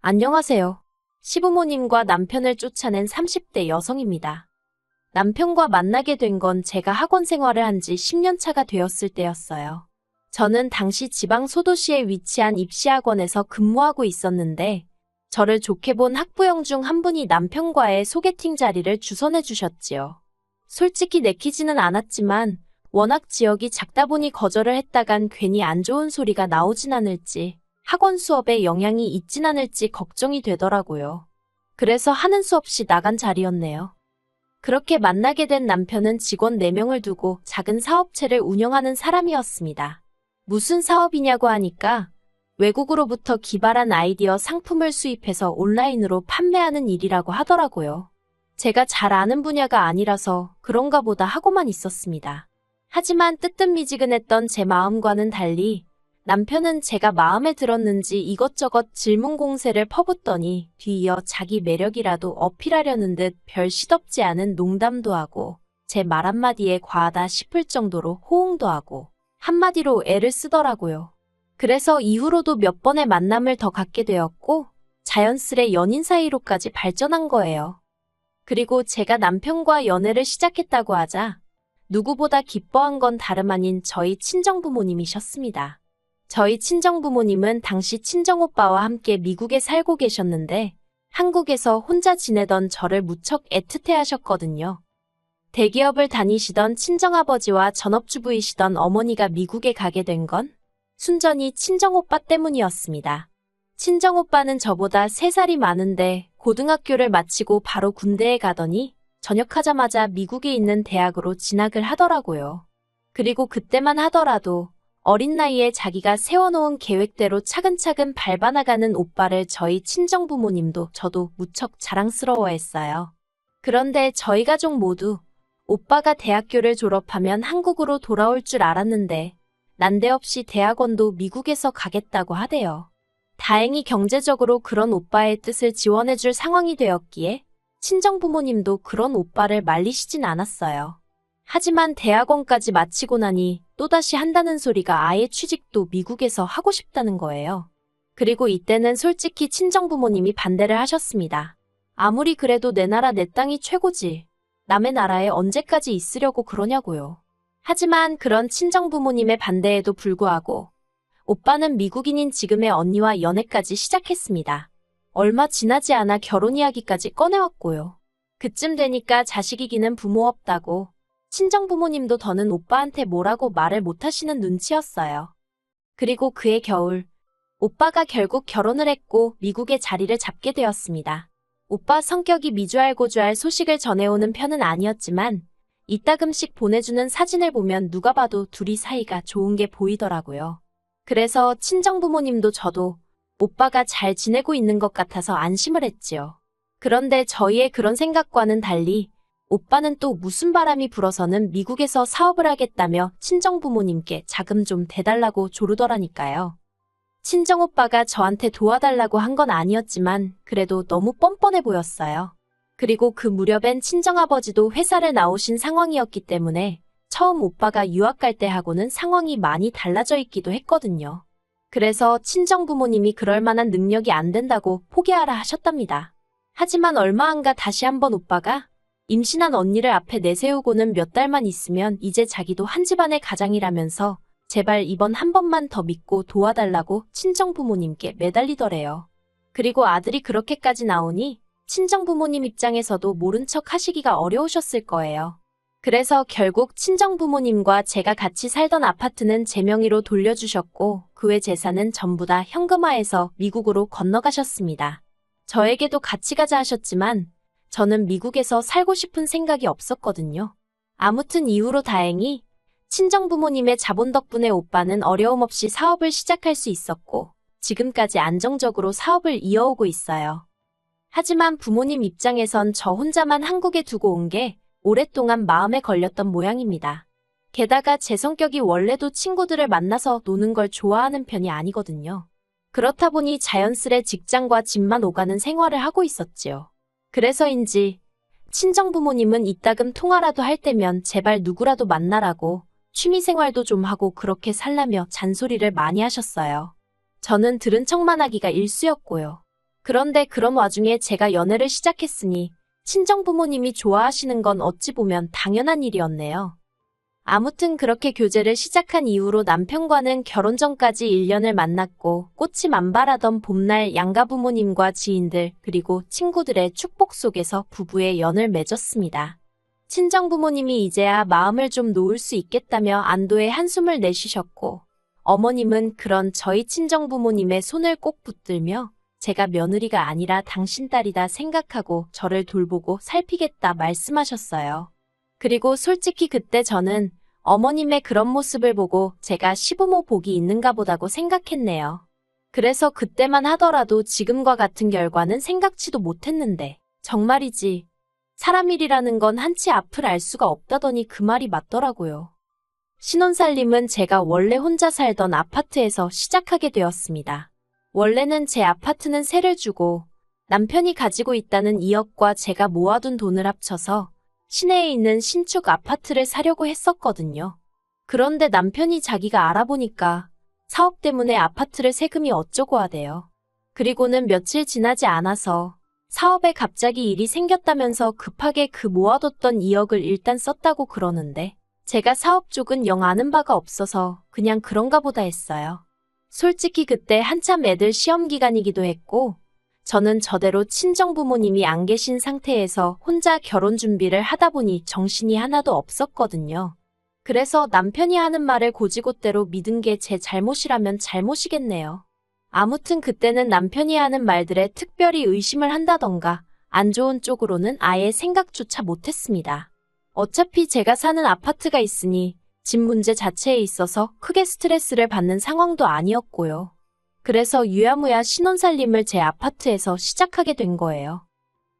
안녕하세요. 시부모님과 남편을 쫓아낸 30대 여성입니다. 남편과 만나게 된 건 제가 학원 생활을 한 지 10년 차가 되었을 때였어요. 저는 당시 지방 소도시에 위치한 입시학원에서 근무하고 있었는데 저를 좋게 본 학부형 중 한 분이 남편과의 소개팅 자리를 주선해 주셨지요. 솔직히 내키지는 않았지만 워낙 지역이 작다 보니 거절을 했다간 괜히 안 좋은 소리가 나오진 않을지 학원 수업에 영향이 있진 않을지 걱정이 되더라고요. 그래서 하는 수 없이 나간 자리였네요. 그렇게 만나게 된 남편은 직원 4명을 두고 작은 사업체를 운영하는 사람이었습니다. 무슨 사업이냐고 하니까 외국으로부터 기발한 아이디어 상품을 수입해서 온라인으로 판매하는 일이라고 하더라고요. 제가 잘 아는 분야가 아니라서 그런가 보다 하고만 있었습니다. 하지만 뜨뜻미지근했던 제 마음과는 달리 남편은 제가 마음에 들었는지 이것저것 질문 공세를 퍼붓더니 뒤이어 자기 매력이라도 어필하려는 듯 별 시덥지 않은 농담도 하고 제 말 한마디에 과하다 싶을 정도로 호응도 하고 한마디로 애를 쓰더라고요. 그래서 이후로도 몇 번의 만남을 더 갖게 되었고 자연스레 연인 사이로까지 발전한 거예요. 그리고 제가 남편과 연애를 시작했다고 하자 누구보다 기뻐한 건 다름 아닌 저희 친정부모님이셨습니다. 저희 친정부모님은 당시 친정오빠와 함께 미국에 살고 계셨는데 한국에서 혼자 지내던 저를 무척 애틋해 하셨거든요. 대기업을 다니시던 친정아버지와 전업주부이시던 어머니가 미국에 가게 된 건 순전히 친정오빠 때문이었습니다. 친정오빠는 저보다 3살이 많은데 고등학교를 마치고 바로 군대에 가더니 전역하자마자 미국에 있는 대학으로 진학을 하더라고요. 그리고 그때만 하더라도 어린 나이에 자기가 세워놓은 계획대로 차근차근 밟아나가는 오빠를 저희 친정부모님도 저도 무척 자랑스러워했어요. 그런데 저희 가족 모두 오빠가 대학교를 졸업하면 한국으로 돌아올 줄 알았는데 난데없이 대학원도 미국에서 가겠다고 하대요. 다행히 경제적으로 그런 오빠의 뜻을 지원해줄 상황이 되었기에 친정부모님도 그런 오빠를 말리시진 않았어요. 하지만 대학원까지 마치고 나니 또다시 한다는 소리가 아예 취직도 미국에서 하고 싶다는 거예요. 그리고 이때는 솔직히 친정부모님이 반대를 하셨습니다. 아무리 그래도 내 나라 내 땅이 최고지. 남의 나라에 언제까지 있으려고 그러냐고요. 하지만 그런 친정부모님의 반대에도 불구하고 오빠는 미국인인 지금의 언니와 연애까지 시작했습니다. 얼마 지나지 않아 결혼 이야기까지 꺼내왔고요. 그쯤 되니까 자식이기는 부모 없다고 친정부모님도 더는 오빠한테 뭐라고 말을 못하시는 눈치였어요. 그리고 그해 겨울, 오빠가 결국 결혼을 했고 미국에 자리를 잡게 되었습니다. 오빠 성격이 미주알고주알 소식을 전해오는 편은 아니었지만 이따금씩 보내주는 사진을 보면 누가 봐도 둘이 사이가 좋은 게 보이더라고요. 그래서 친정부모님도 저도 오빠가 잘 지내고 있는 것 같아서 안심을 했지요. 그런데 저희의 그런 생각과는 달리 오빠는 또 무슨 바람이 불어서는 미국에서 사업을 하겠다며 친정부모님께 자금 좀 대달라고 조르더라니까요. 친정오빠가 저한테 도와달라고 한 건 아니었지만 그래도 너무 뻔뻔해 보였어요. 그리고 그 무렵엔 친정아버지도 회사를 나오신 상황이었기 때문에 처음 오빠가 유학 갈 때 하고는 상황이 많이 달라져 있기도 했거든요. 그래서 친정부모님이 그럴 만한 능력이 안 된다고 포기하라 하셨답니다. 하지만 얼마 안 가 다시 한번 오빠가 임신한 언니를 앞에 내세우고는 몇 달만 있으면 이제 자기도 한 집안의 가장이라면서 제발 이번 한 번만 더 믿고 도와달라고 친정부모님께 매달리더래요. 그리고 아들이 그렇게까지 나오니 친정부모님 입장에서도 모른 척 하시기가 어려우셨을 거예요. 그래서 결국 친정부모님과 제가 같이 살던 아파트는 제 명의로 돌려주셨고 그 외 재산은 전부 다 현금화해서 미국으로 건너가셨습니다. 저에게도 같이 가자 하셨지만 저는 미국에서 살고 싶은 생각이 없었거든요. 아무튼 이후로 다행히 친정부모님의 자본 덕분에 오빠는 어려움 없이 사업을 시작할 수 있었고 지금까지 안정적으로 사업을 이어오고 있어요. 하지만 부모님 입장에선 저 혼자만 한국에 두고 온 게 오랫동안 마음에 걸렸던 모양입니다. 게다가 제 성격이 원래도 친구들을 만나서 노는 걸 좋아하는 편이 아니거든요. 그렇다 보니 자연스레 직장과 집만 오가는 생활을 하고 있었지요. 그래서인지 친정부모님은 이따금 통화라도 할 때면 제발 누구라도 만나라고 취미생활도 좀 하고 그렇게 살라며 잔소리를 많이 하셨어요. 저는 들은 척만 하기가 일쑤였고요. 그런데 그런 와중에 제가 연애를 시작했으니 친정 부모님이 좋아하시는 건 어찌 보면 당연한 일이었네요. 아무튼 그렇게 교제를 시작한 이후로 남편과는 결혼 전까지 1년을 만났고 꽃이 만발하던 봄날 양가 부모님과 지인들 그리고 친구들의 축복 속에서 부부의 연을 맺었습니다. 친정 부모님이 이제야 마음을 좀 놓을 수 있겠다며 안도의 한숨을 내쉬셨고 어머님은 그런 저희 친정 부모님의 손을 꼭 붙들며 제가 며느리가 아니라 당신 딸이다 생각하고 저를 돌보고 살피겠다 말씀하셨어요. 그리고 솔직히 그때 저는 어머님의 그런 모습을 보고 제가 시부모 복이 있는가 보다고 생각했네요. 그래서 그때만 하더라도 지금과 같은 결과는 생각지도 못했는데 정말이지. 사람 일이라는 건 한치 앞을 알 수가 없다더니 그 말이 맞더라고요. 신혼살림은 제가 원래 혼자 살던 아파트에서 시작하게 되었습니다. 원래는 제 아파트는 세를 주고 남편이 가지고 있다는 2억과 제가 모아둔 돈을 합쳐서 시내에 있는 신축 아파트를 사려고 했었거든요. 그런데 남편이 자기가 알아보니까 사업 때문에 아파트를 세금이 어쩌고 하대요. 그리고는 며칠 지나지 않아서 사업에 갑자기 일이 생겼다면서 급하게 그 모아뒀던 2억을 일단 썼다고 그러는데 제가 사업 쪽은 영 아는 바가 없어서 그냥 그런가 보다 했어요. 솔직히 그때 한참 애들 시험 기간이기도 했고 저는 저대로 친정부모님이 안 계신 상태에서 혼자 결혼 준비를 하다 보니 정신이 하나도 없었거든요. 그래서 남편이 하는 말을 곧이곧대로 믿은 게 제 잘못이라면 잘못이겠네요. 아무튼 그때는 남편이 하는 말들에 특별히 의심을 한다던가 안 좋은 쪽으로는 아예 생각조차 못했습니다. 어차피 제가 사는 아파트가 있으니 집 문제 자체에 있어서 크게 스트레스를 받는 상황도 아니었고요. 그래서 유야무야 신혼살림을 제 아파트에서 시작하게 된 거예요.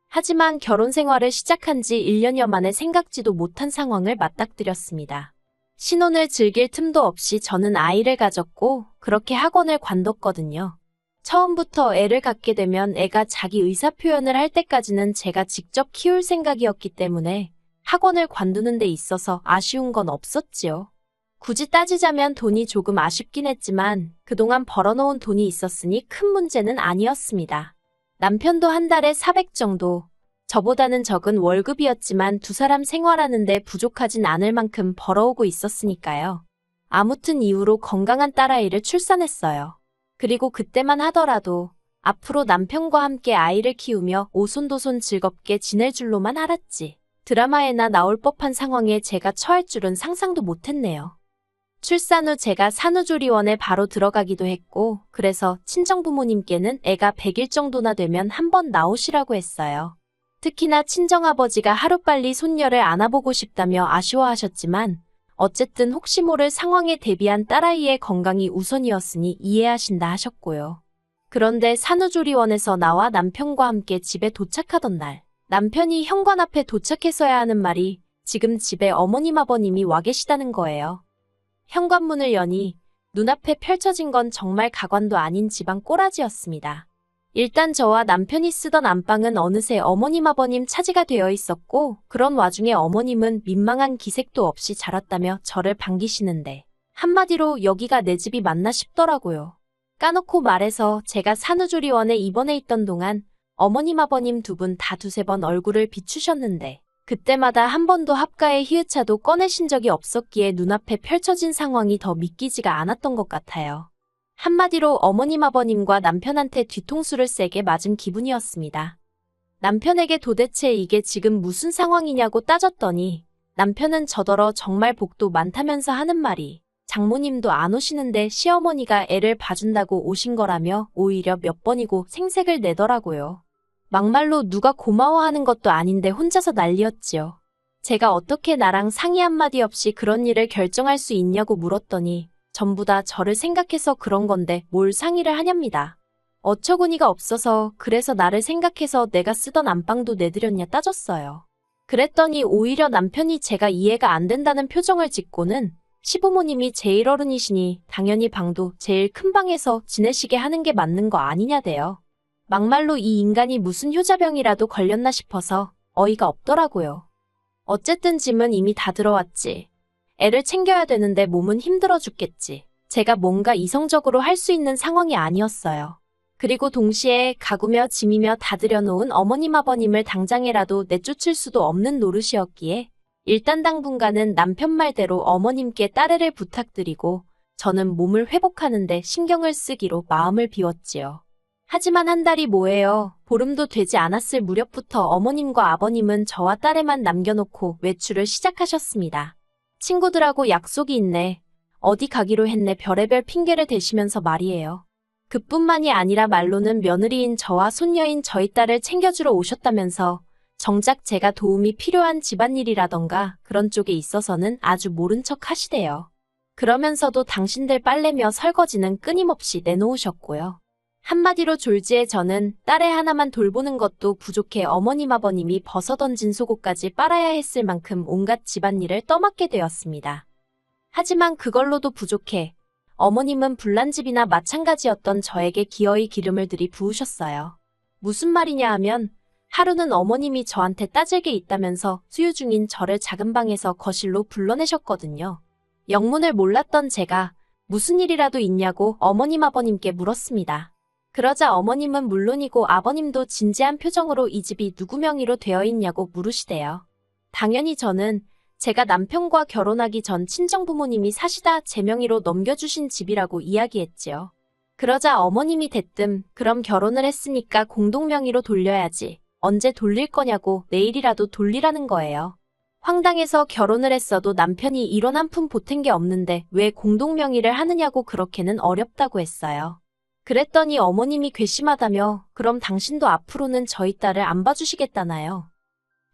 하지만 결혼 생활을 시작한 지 1년여 만에 생각지도 못한 상황을 맞닥뜨렸습니다. 신혼을 즐길 틈도 없이 저는 아이를 가졌고 그렇게 학원을 관뒀거든요. 처음부터 애를 갖게 되면 애가 자기 의사표현을 할 때까지는 제가 직접 키울 생각이었기 때문에 학원을 관두는 데 있어서 아쉬운 건 없었지요. 굳이 따지자면 돈이 조금 아쉽긴 했지만 그동안 벌어놓은 돈이 있었으니 큰 문제는 아니었습니다. 남편도 한 달에 400 정도, 저보다는 적은 월급이었지만 두 사람 생활하는데 부족하진 않을 만큼 벌어오고 있었으니까요. 아무튼 이후로 건강한 딸아이를 출산했어요. 그리고 그때만 하더라도 앞으로 남편과 함께 아이를 키우며 오손도손 즐겁게 지낼 줄로만 알았지. 드라마에나 나올 법한 상황에 제가 처할 줄은 상상도 못했네요. 출산 후 제가 산후조리원에 바로 들어가기도 했고 그래서 친정부모님께는 애가 100일 정도나 되면 한번 나오시라고 했어요. 특히나 친정아버지가 하루빨리 손녀를 안아보고 싶다며 아쉬워하셨지만 어쨌든 혹시 모를 상황에 대비한 딸아이의 건강이 우선이었으니 이해하신다 하셨고요. 그런데 산후조리원에서 나와 남편과 함께 집에 도착하던 날 남편이 현관 앞에 도착했어야 하는 말이 지금 집에 어머님 아버님이 와 계시다는 거예요. 현관문을 여니 눈앞에 펼쳐진 건 정말 가관도 아닌 집안 꼬라지였습니다. 일단 저와 남편이 쓰던 안방은 어느새 어머님 아버님 차지가 되어 있었고 그런 와중에 어머님은 민망한 기색도 없이 자랐다며 저를 반기시는데 한마디로 여기가 내 집이 맞나 싶더라고요. 까놓고 말해서 제가 산후조리원에 입원해 있던 동안 어머님 아버님 두 분 다 두세 번 얼굴을 비추셨는데 그때마다 한 번도 합가의 히읗차도 꺼내신 적이 없었기에 눈앞에 펼쳐진 상황이 더 믿기지가 않았던 것 같아요. 한마디로 어머님 아버님과 남편한테 뒤통수를 세게 맞은 기분이었습니다. 남편에게 도대체 이게 지금 무슨 상황이냐고 따졌더니 남편은 저더러 정말 복도 많다면서 하는 말이 장모님도 안 오시는데 시어머니가 애를 봐준다고 오신 거라며 오히려 몇 번이고 생색을 내더라고요. 막말로 누가 고마워하는 것도 아닌데 혼자서 난리였지요. 제가 어떻게 나랑 상의 한마디 없이 그런 일을 결정할 수 있냐고 물었더니 전부 다 저를 생각해서 그런 건데 뭘 상의를 하렵니다. 어처구니가 없어서 그래서 나를 생각해서 내가 쓰던 안방도 내드렸냐 따졌어요. 그랬더니 오히려 남편이 제가 이해가 안 된다는 표정을 짓고는 시부모님이 제일 어른이시니 당연히 방도 제일 큰 방에서 지내시게 하는 게 맞는 거 아니냐대요. 막말로 이 인간이 무슨 효자병이라도 걸렸나 싶어서 어이가 없더라고요. 어쨌든 짐은 이미 다 들어왔지. 애를 챙겨야 되는데 몸은 힘들어 죽겠지. 제가 뭔가 이성적으로 할 수 있는 상황이 아니었어요. 그리고 동시에 가구며 짐이며 다 들여놓은 어머님 아버님을 당장에라도 내쫓을 수도 없는 노릇이었기에 일단 당분간은 남편 말대로 어머님께 따르를 부탁드리고 저는 몸을 회복하는데 신경을 쓰기로 마음을 비웠지요. 하지만 한 달이 뭐예요. 보름도 되지 않았을 무렵부터 어머님과 아버님은 저와 딸에만 남겨놓고 외출을 시작하셨습니다. 친구들하고 약속이 있네. 어디 가기로 했네. 별의별 핑계를 대시면서 말이에요. 그뿐만이 아니라 말로는 며느리인 저와 손녀인 저희 딸을 챙겨주러 오셨다면서 정작 제가 도움이 필요한 집안일이라던가 그런 쪽에 있어서는 아주 모른 척 하시대요. 그러면서도 당신들 빨래며 설거지는 끊임없이 내놓으셨고요. 한마디로 졸지에 저는 딸애 하나만 돌보는 것도 부족해 어머님 아버님이 벗어던진 속옷까지 빨아야 했을 만큼 온갖 집안일을 떠맡게 되었습니다. 하지만 그걸로도 부족해 어머님은 불난집이나 마찬가지였던 저에게 기어이 기름을 들이부으셨어요. 무슨 말이냐 하면 하루는 어머님이 저한테 따질 게 있다면서 수유 중인 저를 작은 방에서 거실로 불러내셨거든요. 영문을 몰랐던 제가 무슨 일이라도 있냐고 어머님 아버님께 물었습니다. 그러자 어머님은 물론이고 아버님도 진지한 표정으로 이 집이 누구 명의로 되어 있냐고 물으시대요. 당연히 저는 제가 남편과 결혼하기 전 친정부모님이 사시다 제 명의로 넘겨주신 집이라고 이야기했지요. 그러자 어머님이 대뜸 그럼 결혼을 했으니까 공동명의로 돌려야지. 언제 돌릴 거냐고 내일이라도 돌리라는 거예요. 황당해서 결혼을 했어도 남편이 1원 한 푼 보탠 게 없는데 왜 공동명의를 하느냐고 그렇게는 어렵다고 했어요. 그랬더니 어머님이 괘씸하다며 그럼 당신도 앞으로는 저희 딸을 안 봐주시겠다나요.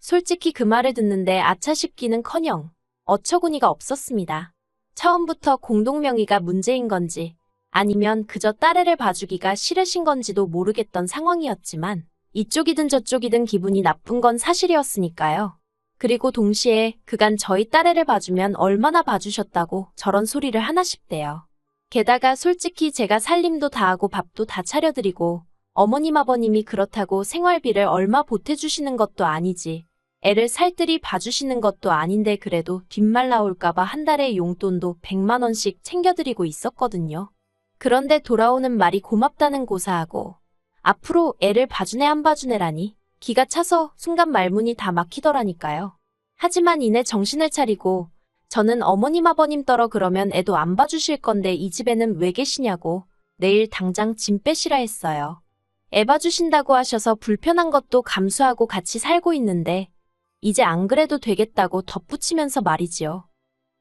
솔직히 그 말을 듣는데 아차 싶기는커녕 어처구니가 없었습니다. 처음부터 공동명의가 문제인 건지 아니면 그저 딸애를 봐주기가 싫으신 건지도 모르겠던 상황이었지만 이쪽이든 저쪽이든 기분이 나쁜 건 사실이었으니까요. 그리고 동시에 그간 저희 딸애를 봐주면 얼마나 봐주셨다고 저런 소리를 하나 싶대요. 게다가 솔직히 제가 살림도 다 하고 밥도 다 차려드리고 어머님 아버님이 그렇다고 생활비를 얼마 보태주시는 것도 아니지 애를 살뜰히 봐주시는 것도 아닌데 그래도 뒷말 나올까봐 한 달에 용돈도 100만 원씩 챙겨드리고 있었거든요. 그런데 돌아오는 말이 고맙다는 고사하고 앞으로 애를 봐주네 안 봐주네라니 기가 차서 순간 말문이 다 막히더라니까요. 하지만 이내 정신을 차리고 저는 어머님 아버님 떨어 그러면 애도 안 봐주실 건데 이 집에는 왜 계시냐고 내일 당장 짐 빼시라 했어요. 애 봐주신다고 하셔서 불편한 것도 감수하고 같이 살고 있는데 이제 안 그래도 되겠다고 덧붙이면서 말이지요.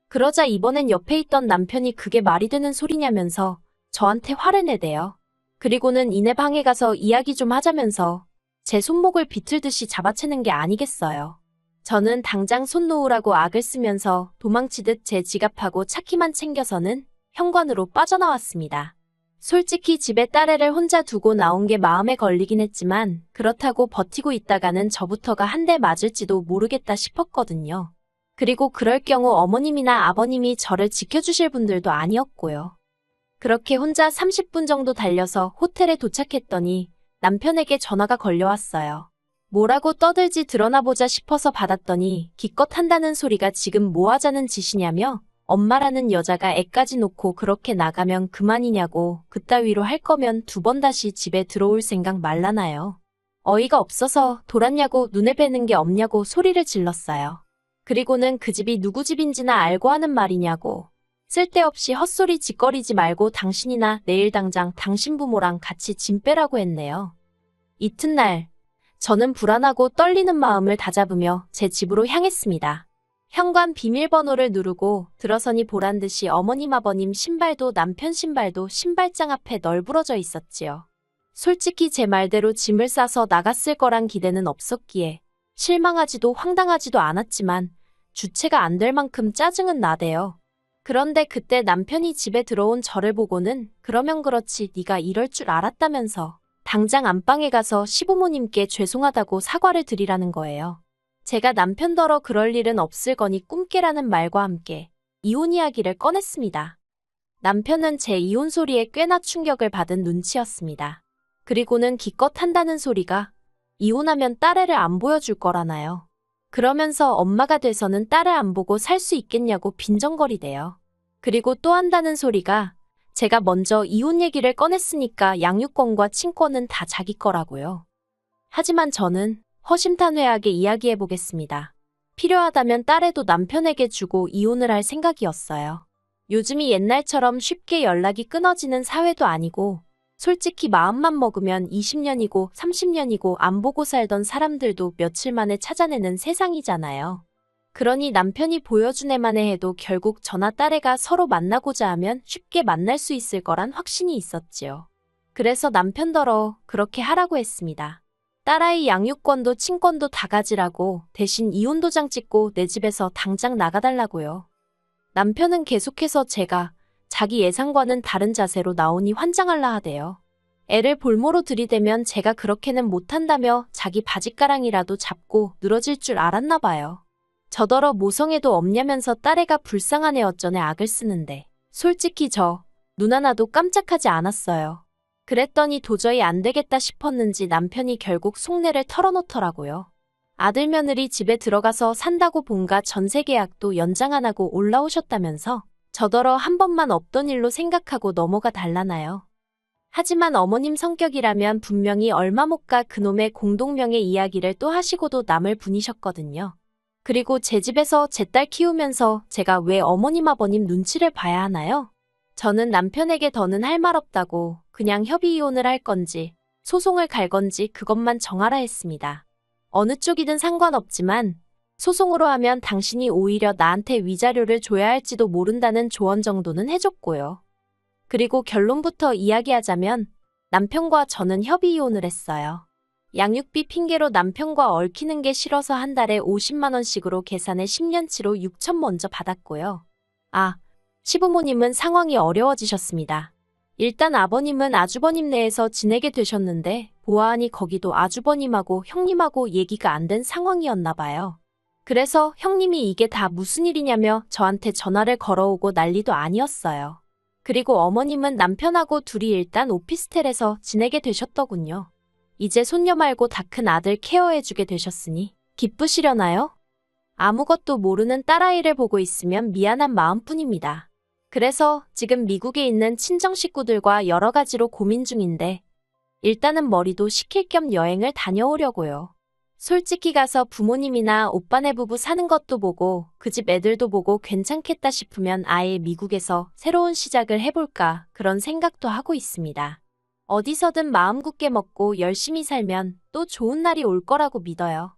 그러자 이번엔 옆에 있던 남편이 그게 말이 되는 소리냐면서 저한테 화를 내대요. 그리고는 이내 방에 가서 이야기 좀 하자면서 제 손목을 비틀듯이 잡아채는 게 아니겠어요. 저는 당장 손 놓으라고 악을 쓰면서 도망치듯 제 지갑하고 차키만 챙겨서는 현관으로 빠져나왔습니다. 솔직히 집에 딸애를 혼자 두고 나온 게 마음에 걸리긴 했지만 그렇다고 버티고 있다가는 저부터가 한 대 맞을지도 모르겠다 싶었거든요. 그리고 그럴 경우 어머님이나 아버님이 저를 지켜주실 분들도 아니었고요. 그렇게 혼자 30분 정도 달려서 호텔에 도착했더니 남편에게 전화가 걸려왔어요. 뭐라고 떠들지 드러나 보자 싶어서 받았더니 기껏 한다는 소리가 지금 뭐 하자는 짓이냐며 엄마라는 여자가 애까지 놓고 그렇게 나가면 그만이냐고 그따위로 할 거면 2번 다시 집에 들어올 생각 말라나요. 어이가 없어서 돌았냐고 눈에 뵈는 게 없냐고 소리를 질렀어요. 그리고는 그 집이 누구 집인지나 알고 하는 말이냐고 쓸데없이 헛소리 짓거리지 말고 당신이나 내일 당장 당신 부모랑 같이 짐 빼라고 했네요. 이튿날 저는 불안하고 떨리는 마음을 다잡으며 제 집으로 향했습니다. 현관 비밀번호를 누르고 들어서니 보란듯이 어머님 아버님 신발도 남편 신발도 신발장 앞에 널브러져 있었지요. 솔직히 제 말대로 짐을 싸서 나갔을 거란 기대는 없었기에 실망하지도 황당하지도 않았지만 주체가 안 될 만큼 짜증은 나대요. 그런데 그때 남편이 집에 들어온 저를 보고는 그러면 그렇지 네가 이럴 줄 알았다면서 당장 안방에 가서 시부모님께 죄송하다고 사과를 드리라는 거예요. 제가 남편더러 그럴 일은 없을 거니 꿈깨라는 말과 함께 이혼 이야기를 꺼냈습니다. 남편은 제 이혼 소리에 꽤나 충격을 받은 눈치였습니다. 그리고는 기껏 한다는 소리가 이혼하면 딸애를 안 보여줄 거라나요. 그러면서 엄마가 돼서는 딸을 안 보고 살 수 있겠냐고 빈정거리대요. 그리고 또 한다는 소리가 제가 먼저 이혼 얘기를 꺼냈으니까 양육권과 친권은 다 자기 거라고요. 하지만 저는 허심탄회하게 이야기해보겠습니다. 필요하다면 딸애도 남편에게 주고 이혼을 할 생각이었어요. 요즘이 옛날처럼 쉽게 연락이 끊어지는 사회도 아니고 솔직히 마음만 먹으면 20년이고 30년이고 안 보고 살던 사람들도 며칠 만에 찾아내는 세상이잖아요. 그러니 남편이 보여준 애만에 해도 결국 저나 딸애가 서로 만나고자 하면 쉽게 만날 수 있을 거란 확신이 있었지요. 그래서 남편더러 그렇게 하라고 했습니다. 딸아이 양육권도 친권도 다 가지라고 대신 이혼 도장 찍고 내 집에서 당장 나가달라고요. 남편은 계속해서 제가 자기 예상과는 다른 자세로 나오니 환장할라 하대요. 애를 볼모로 들이대면 제가 그렇게는 못한다며 자기 바짓가랑이라도 잡고 늘어질 줄 알았나 봐요. 저더러 모성애도 없냐면서 딸애가 불쌍한 애 어쩌네 악을 쓰는데 솔직히 저 눈 하나도 깜짝하지 않았어요. 그랬더니 도저히 안 되겠다 싶었는지 남편이 결국 속내를 털어놓더라고요. 아들 며느리 집에 들어가서 산다고 본가 전세 계약도 연장 안 하고 올라오셨다면서 저더러 한 번만 없던 일로 생각하고 넘어가 달라나요. 하지만 어머님 성격이라면 분명히 얼마 못 가 그놈의 공동명예 이야기를 또 하시고도 남을 분이셨거든요. 그리고 제 집에서 제 딸 키우면서 제가 왜 어머님 아버님 눈치를 봐야 하나요? 저는 남편에게 더는 할 말 없다고 그냥 협의 이혼을 할 건지 소송을 갈 건지 그것만 정하라 했습니다. 어느 쪽이든 상관없지만 소송으로 하면 당신이 오히려 나한테 위자료를 줘야 할지도 모른다는 조언 정도는 해줬고요. 그리고 결론부터 이야기하자면 남편과 저는 협의 이혼을 했어요. 양육비 핑계로 남편과 얽히는 게 싫어서 한 달에 50만 원씩으로 계산해 10년치로 6천 먼저 받았고요. 시부모님은 상황이 어려워지셨습니다. 일단 아버님은 아주버님 내에서 지내게 되셨는데 보아하니 거기도 아주버님하고 형님하고 얘기가 안 된 상황이었나 봐요. 그래서 형님이 이게 다 무슨 일이냐며 저한테 전화를 걸어오고 난리도 아니었어요. 그리고 어머님은 남편하고 둘이 일단 오피스텔에서 지내게 되셨더군요. 이제 손녀 말고 다 큰 아들 케어해주게 되셨으니 기쁘시려나요? 아무것도 모르는 딸아이를 보고 있으면 미안한 마음뿐입니다. 그래서 지금 미국에 있는 친정 식구들과 여러 가지로 고민 중인데 일단은 머리도 식힐 겸 여행을 다녀오려고요. 솔직히 가서 부모님이나 오빠네 부부 사는 것도 보고 그 집 애들도 보고 괜찮겠다 싶으면 아예 미국에서 새로운 시작을 해볼까 그런 생각도 하고 있습니다. 어디서든 마음 굳게 먹고 열심히 살면 또 좋은 날이 올 거라고 믿어요.